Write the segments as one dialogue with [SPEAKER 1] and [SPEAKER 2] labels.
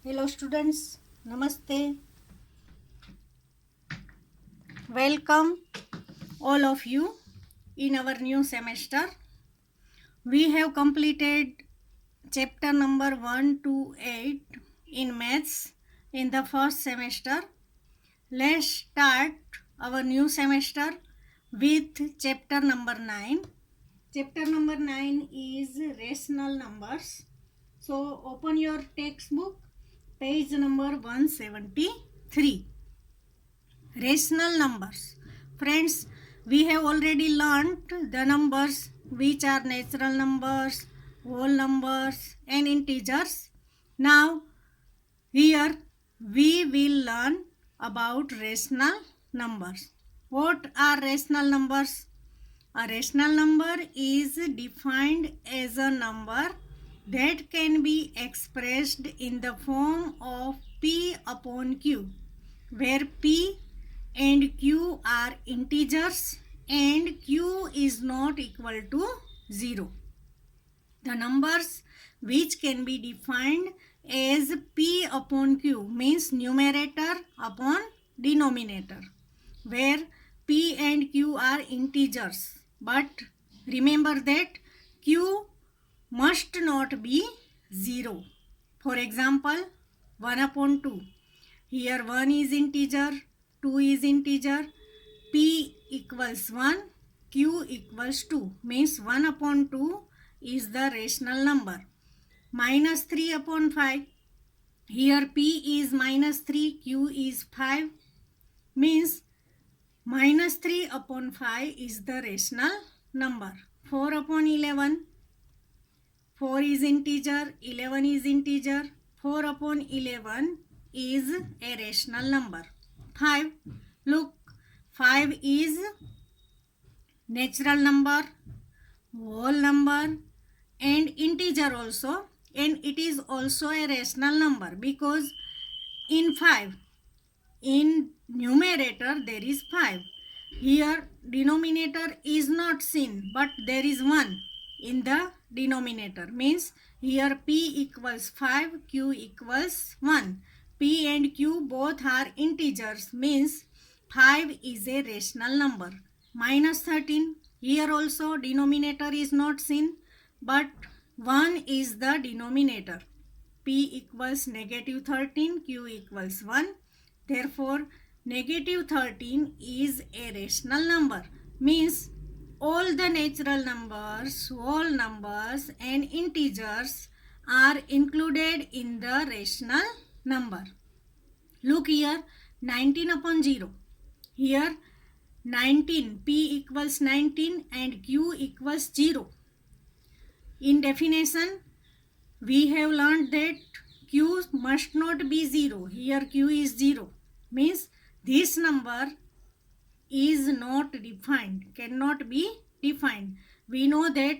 [SPEAKER 1] Hello students, Namaste. Welcome all of you in our new semester. We have completed chapter number 1 to 8 in maths in the first semester. Let's start our new semester with chapter number 9. Chapter number 9 is rational numbers. So open your textbook, page number 173. Rational numbers. Friends, we have already learnt the numbers which are natural numbers, whole numbers and integers. Now, here we will learn about rational numbers. What are rational numbers? A rational number is defined as a number that can be expressed in the form of P upon Q, where P and Q are integers and Q is not equal to 0. The numbers which can be defined as P upon Q means numerator upon denominator, where P and Q are integers. But remember that Q must not be 0. For example, 1 upon 2. Here 1 is integer, 2 is integer, P equals 1, Q equals 2. Means 1 upon 2 is the rational number. Minus 3 upon 5. Here P is minus 3, Q is 5. Means minus 3 upon 5 is the rational number. 4 upon 11. 4 is integer, 11 is integer. 4 upon 11 is a rational number. 5. Look, 5 is natural number, whole number and integer also, and it is also a rational number because in 5, in numerator there is 5. Here denominator is not seen, but there is 1 in the denominator. Means here P equals 5, Q equals 1. P and Q both are integers, means 5 is a rational number. Minus 13. Here also denominator is not seen, but 1 is the denominator. P equals negative 13, Q equals 1. Therefore, negative 13 is a rational number. Means all the natural numbers, whole numbers and integers are included in the rational number. Look here, 19 upon 0. Here 19, P equals 19 and Q equals 0. In definition, we have learned that Q must not be 0. Here Q is 0. Means this number is not defined, cannot be defined. We know that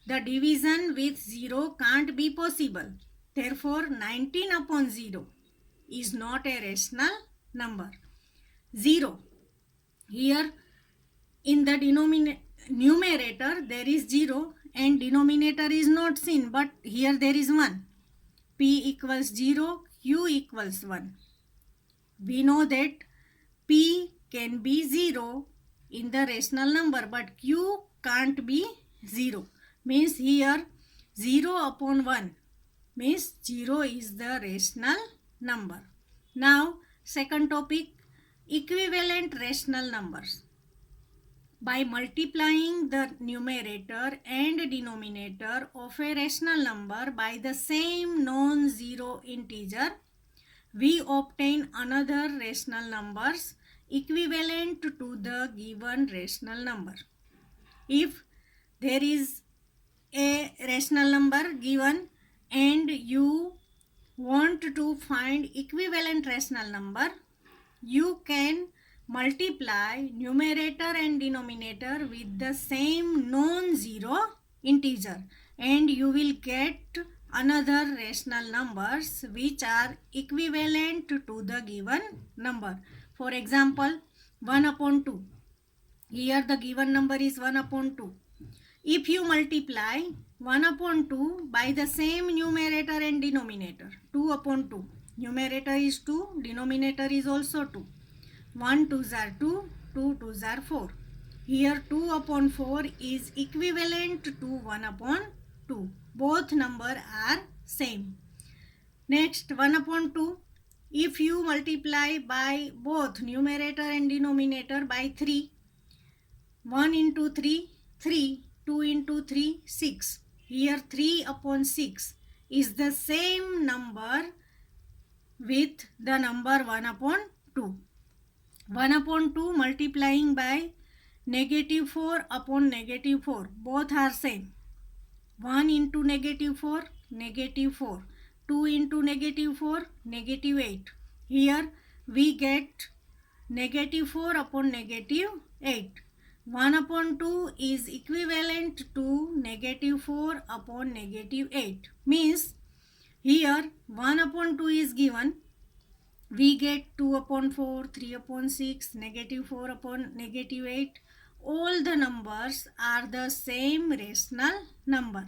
[SPEAKER 1] the division with 0 can't be possible. Therefore, 19 upon 0 is not a rational number. 0. Here in the numerator there is 0 and denominator is not seen, but here there is 1. P equals 0, Q equals 1. We know that P can be 0 in the rational number, but Q can't be 0. Means here 0 upon 1 means 0 is the rational number. Now second topic, equivalent rational numbers. By multiplying the numerator and denominator of a rational number by the same non-zero integer, we obtain another rational numbers equivalent to the given rational number. If there is a rational number given and you want to find equivalent rational number, you can multiply numerator and denominator with the same non-zero integer and you will get another rational numbers which are equivalent to the given number. For example, 1 upon 2. Here the given number is 1 upon 2. If you multiply 1 upon 2 by the same numerator and denominator, 2 upon 2, Numerator is 2, denominator is also 2. 1 2s are 2, 2 2s are 4. Here 2 upon 4 is equivalent to 1 upon 2. Both numbers are same. Next, 1 upon 2. If you multiply by both numerator and denominator by 3, 1 into 3, 3, 2 into 3, 6. Here 3 upon 6 is the same number with the number 1 upon 2. 1 upon 2 multiplying by negative 4 upon negative 4. Both are same. 1 into negative 4, negative 4. 2 into negative 4, negative 8. Here we get negative 4 upon negative 8. 1 upon 2 is equivalent to negative 4 upon negative 8. Means here 1 upon 2 is given. We get 2 upon 4, 3 upon 6, negative 4 upon negative 8. All the numbers are the same rational number.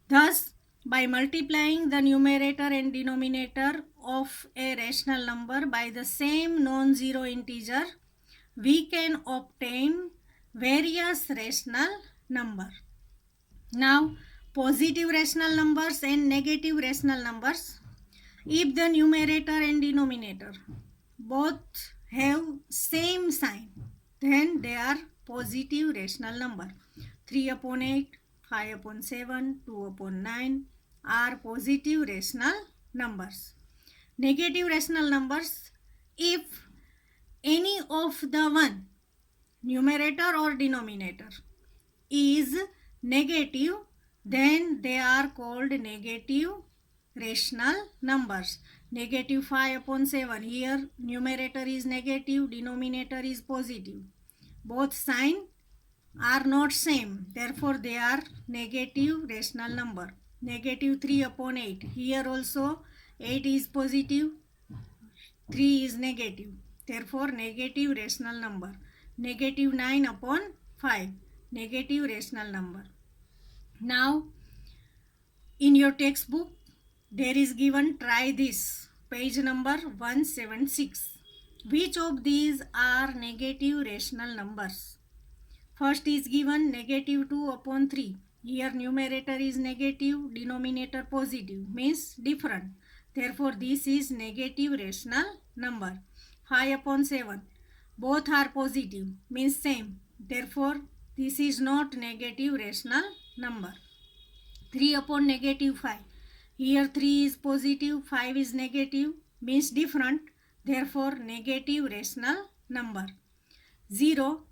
[SPEAKER 1] Thus, by multiplying the numerator and denominator of a rational number by the same non-zero integer, we can obtain various rational numbers. Now, positive rational numbers and negative rational numbers. If the numerator and denominator both have same sign, then they are positive rational number. 3 upon 8, 5 upon 7, 2 upon 9 are positive rational numbers. Negative rational numbers, if any of the one, numerator or denominator, is negative, then they are called negative rational numbers. Negative 5 upon 7. Here numerator is negative, denominator is positive. Both sign are not same. Therefore they are negative rational number. Negative 3 upon 8. Here also 8 is positive, 3 is negative. Therefore negative rational number. Negative 9 upon 5. Negative rational number. Now in your textbook there is given try this, page number 176. Which of these are negative rational numbers? First is given negative 2 upon 3. Here numerator is negative, denominator positive, means different. Therefore this is negative rational number. 5 upon 7. Both are positive, means same. Therefore this is not negative rational number. 3 upon negative 5. Here 3 is positive, 5 is negative, means different. Therefore negative rational number. 0.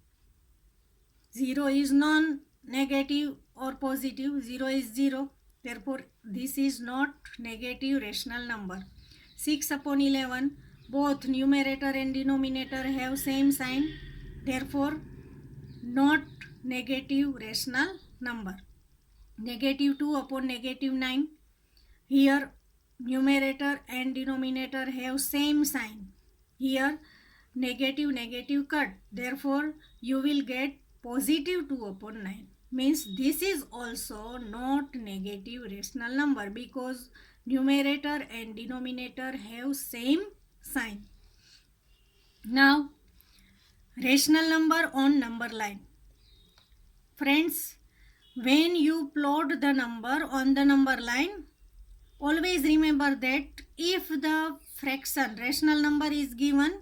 [SPEAKER 1] 0 is non-negative or positive. 0 is 0. Therefore this is not negative rational number. 6 upon 11. Both numerator and denominator have same sign. Therefore not negative rational number. Negative 2 upon negative 9. Here numerator and denominator have same sign. Here negative cut. Therefore you will get positive 2 upon 9. Means this is also not negative rational number because numerator and denominator have same sign. Now rational number on number line. Friends, when you plot the number on the number line, always remember that if the fraction, rational number is given,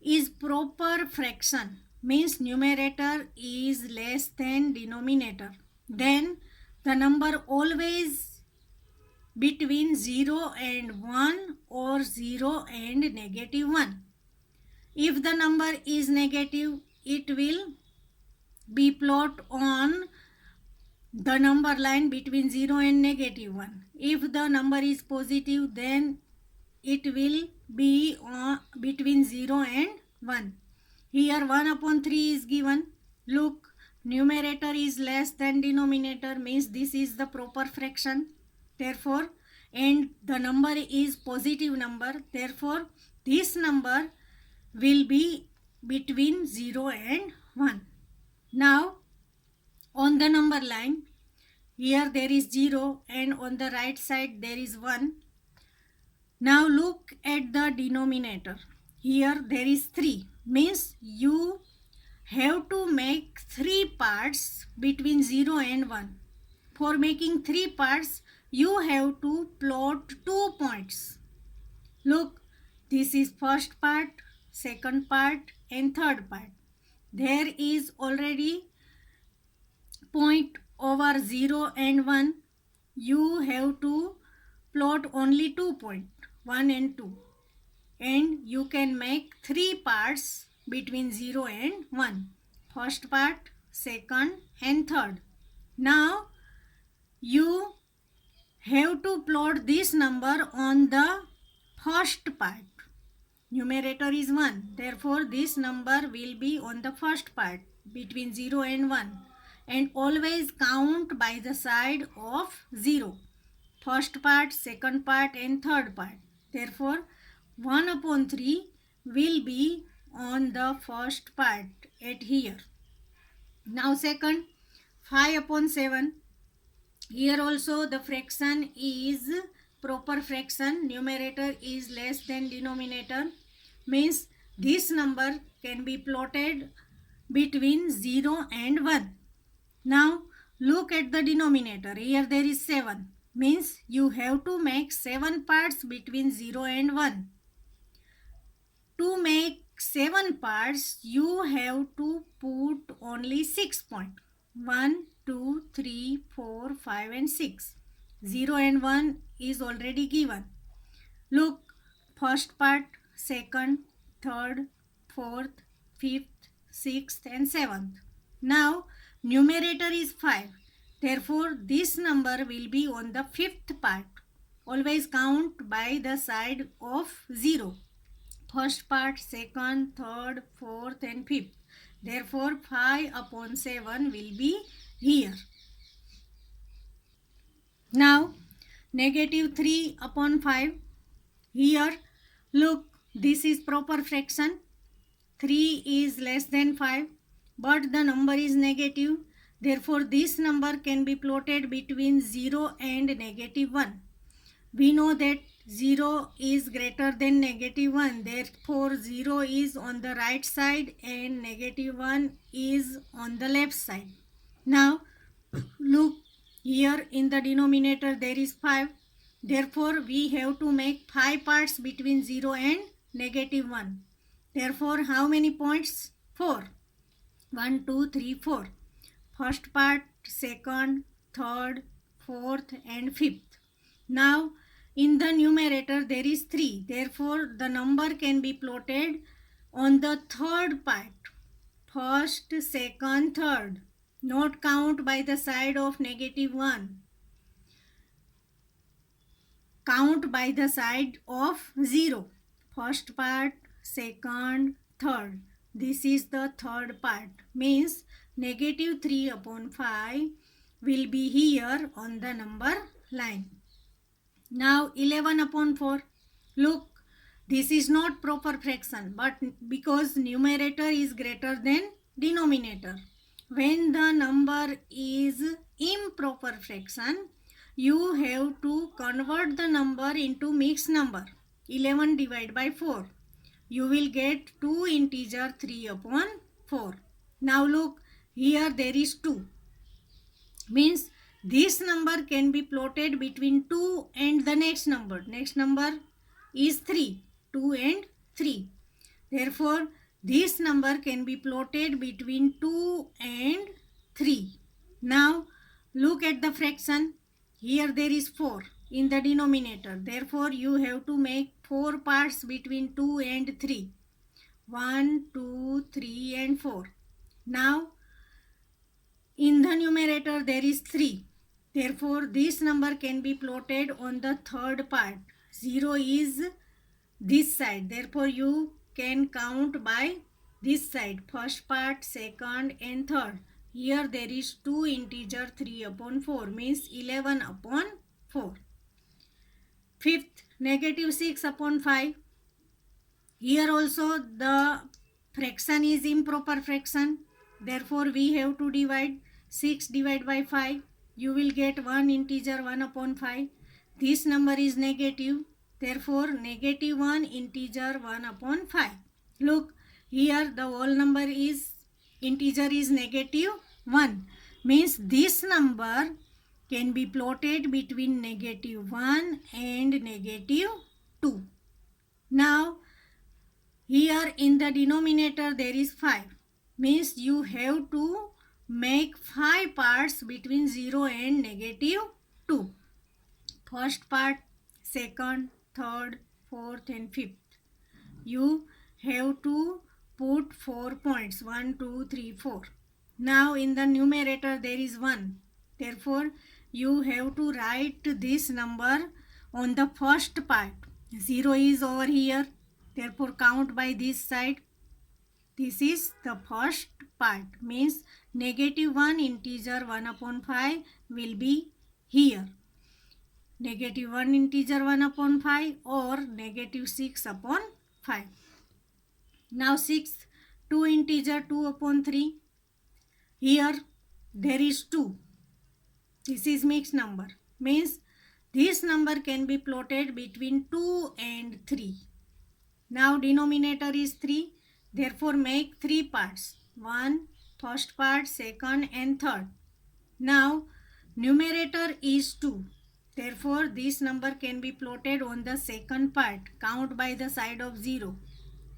[SPEAKER 1] is proper fraction, means numerator is less than denominator, then the number always between 0 and 1 or 0 and negative 1. If the number is negative, it will be plot on the number line between 0 and negative 1. If the number is positive, then it will be between 0 and 1. Here 1 upon 3 is given. Look, numerator is less than denominator, means this is the proper fraction. Therefore, and the number is positive number. Therefore, this number will be between 0 and 1. Now, on the number line, here there is 0 and on the right side there is 1. Now look at the denominator. Here there is 3, means you have to make 3 parts between 0 and 1. For making 3 parts, you have to plot 2 points. Look, this is first part, second part and third part. There is already point over 0 and 1. You have to plot only 2 points, 1 and 2. And you can make 3 parts between 0 and 1. First part, second and third. Now you have to plot this number on the first part. Numerator is 1. Therefore, this number will be on the first part between 0 and 1. And always count by the side of 0. First part, second part and third part. Therefore, 1 upon 3 will be on the first part at here. Now second, 5 upon 7. Here also the fraction is proper fraction. Numerator is less than denominator. Means this number can be plotted between 0 and 1. Now look at the denominator. Here there is 7. Means you have to make 7 parts between 0 and 1. To make 7 parts, you have to put only 6 points. 1, 2, 3, 4, 5 and 6. 0 and 1 is already given. Look, first part, second, third, fourth, fifth, sixth and seventh. Now, numerator is 5. Therefore, this number will be on the fifth part. Always count by the side of 0. First part, second, third, fourth and fifth. Therefore, 5 upon 7 will be here. Now, negative 3 upon 5. Here, look, this is proper fraction. 3 is less than 5, but the number is negative. Therefore, this number can be plotted between 0 and negative 1. We know that 0 is greater than negative 1. Therefore, 0 is on the right side and negative 1 is on the left side. Now, look, here in the denominator there is 5. Therefore, we have to make 5 parts between 0 and negative 1. Therefore, how many points? 4. 1, 2, 3, 4. First part, second, third, fourth and fifth. Now, in the numerator there is 3. Therefore, the number can be plotted on the third part. First, second, third. Not count by the side of negative 1. Count by the side of 0. First part, second, third. This is the third part. Means negative 3 upon 5 will be here on the number line. Now 11 upon 4. Look, this is not proper fraction, but because numerator is greater than denominator. When the number is improper fraction, you have to convert the number into mixed number. 11 divided by 4. You will get 2 integer 3 upon 4. Now look, here there is 2. Means this number can be plotted between 2 and the next number. Next number is 3. 2 and 3. Therefore, this number can be plotted between 2 and 3. Now, look at the fraction. Here there is 4 in the denominator. Therefore, you have to make 4 parts between 2 and 3. 1, 2, 3 and 4. Now, in the numerator there is 3. Therefore, this number can be plotted on the third part. 0 is this side. Therefore, you can count by this side. First part, second and third. Here there is 2 integer 3 upon 4. Means 11 upon 4. Fifth, negative 6 upon 5. Here also the fraction is improper fraction. Therefore, we have to divide. 6 divided by 5. You will get 1 integer 1 upon 5. This number is negative. Therefore, negative 1 integer 1 upon 5. Look, here the whole number is, integer is negative 1. Means this number can be plotted between negative 1 and negative 2. Now, here in the denominator there is 5. Means you have to make 5 parts between 0 and negative 2. First part, second, third, fourth and fifth. You have to put 4 points, 1, 2, 3, 4. Now in the numerator there is 1. Therefore, you have to write this number on the first part. 0 is over here. Therefore, count by this side. This is the first part. Means negative 1 integer 1 upon 5 will be here. Negative 1 integer 1 upon 5 or negative 6 upon 5. Now 6, 2 integer 2 upon 3. Here there is 2. This is mixed number. Means this number can be plotted between 2 and 3. Now denominator is 3. Therefore make 3 parts. 1, first part, second and third. Now numerator is 2. Therefore, this number can be plotted on the second part. Count by the side of 0.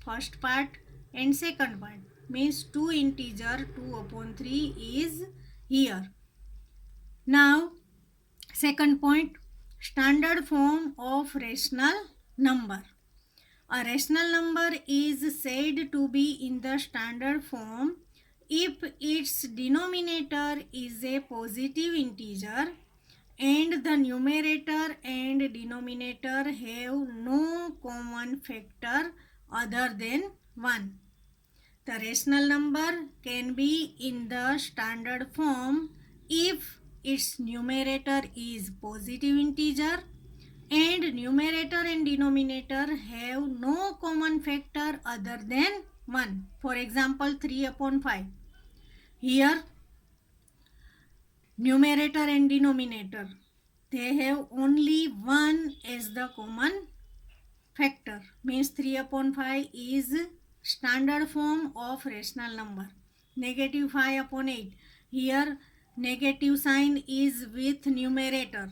[SPEAKER 1] First part and second part. Means 2 integer 2 upon 3 is here. Now, second point, standard form of rational number. A rational number is said to be in the standard form if its denominator is a positive integer and the numerator and denominator have no common factor other than 1. The rational number can be in the standard form if its numerator is positive integer and numerator and denominator have no common factor other than 1. For example, 3 upon 5. Here numerator and denominator, they have only 1 as the common factor. Means 3 upon 5 is standard form of rational number. Negative 5 upon 8. Here negative sign is with numerator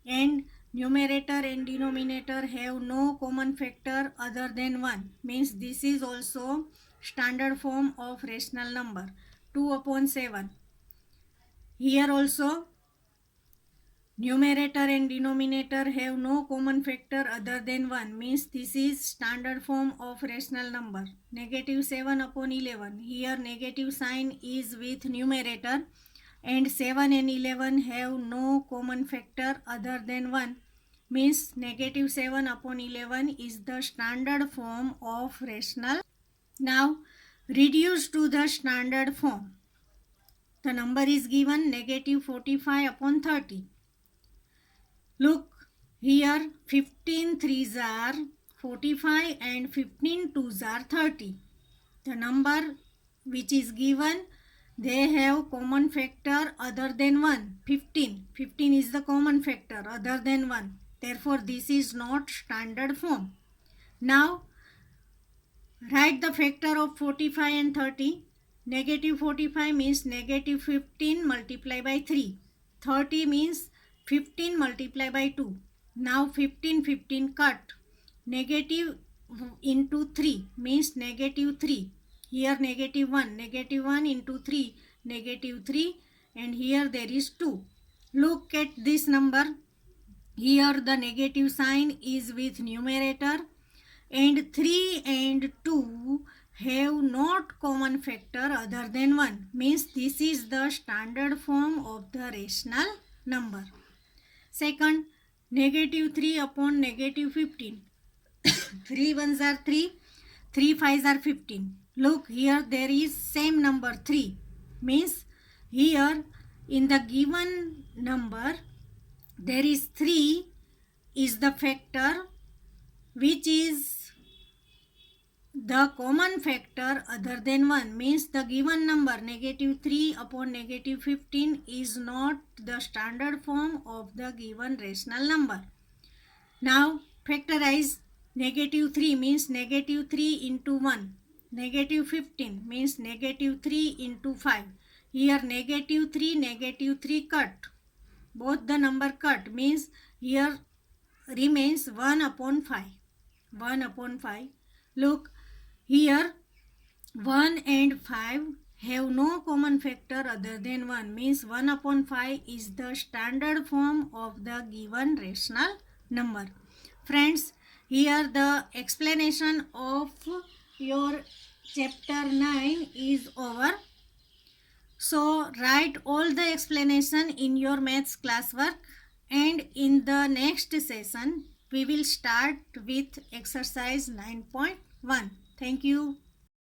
[SPEAKER 1] and numerator and denominator have no common factor other than 1. Means this is also standard form of rational number. 2 upon 7. Here also numerator and denominator have no common factor other than 1. Means this is standard form of rational number. Negative 7 upon 11. Here negative sign is with numerator and 7 and 11 have no common factor other than 1. Means negative 7 upon 11 is the standard form of rational. Now reduce to the standard form. The number is given negative 45 upon 30. Look, here 15 3s are 45 and 15 2s are 30. The number which is given, they have common factor other than 1. 15. 15 is the common factor other than 1. Therefore, this is not standard form. Now, write the factor of 45 and 30. Negative 45 means negative 15 multiplied by 3. 30 means 15 multiplied by 2. Now 15 cut. Negative into 3 means negative 3. Here negative 1. Negative 1 into 3. Negative 3. And here there is 2. Look at this number. Here the negative sign is with numerator. And 3 and 2 have not common factor other than 1. Means this is the standard form of the rational number. Second, negative 3 upon negative 15. 3 ones are 3, 3 5s are 15. Look, here there is same number 3. Means here in the given number there is 3 is the factor which is the common factor other than 1. Means the given number negative 3 upon negative 15 is not the standard form of the given rational number. Now Factorize negative 3 means negative 3 into 1. Negative 15 means negative 3 into 5. Here negative 3 cut. Both the number cut means here remains 1 upon 5. 1 upon 5. Look, here 1 and 5 have no common factor other than 1 means 1 upon 5 is the standard form of the given rational number. Friends, here the explanation of your chapter 9 is over. So write all the explanation in your maths classwork, and in the next session we will start with exercise 9.1. Thank you.